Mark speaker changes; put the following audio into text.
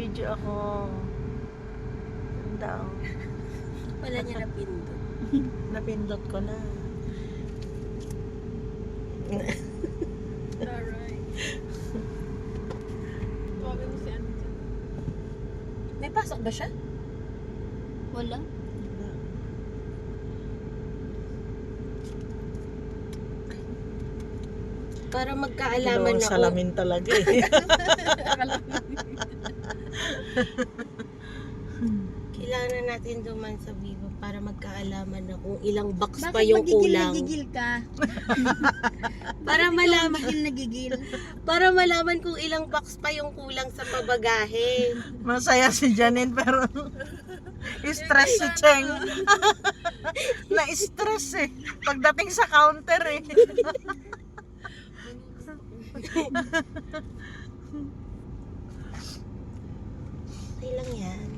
Speaker 1: Naka-video ako. Ganda oh.
Speaker 2: Wala niya napindot.
Speaker 1: Napindot ko na.
Speaker 3: Alright. Tawagin mo si Ate dyan.
Speaker 2: May pasok ba siya? Wala. Para magkaalaman
Speaker 1: Dalawang
Speaker 2: ako.
Speaker 1: salamin talaga eh.
Speaker 2: Kailangan natin duman sa Viva para magkaalaman na kung ilang box pa
Speaker 4: Bakit
Speaker 2: yung kulang.
Speaker 4: nagigil ka?
Speaker 2: Para malaman,
Speaker 4: Nagigil.
Speaker 2: para malaman kung ilang box pa yung kulang sa pabagahe.
Speaker 1: Masaya si Janine pero stress si Cheng. Na-stress eh. Pagdating sa counter eh.
Speaker 2: Okay lang yan.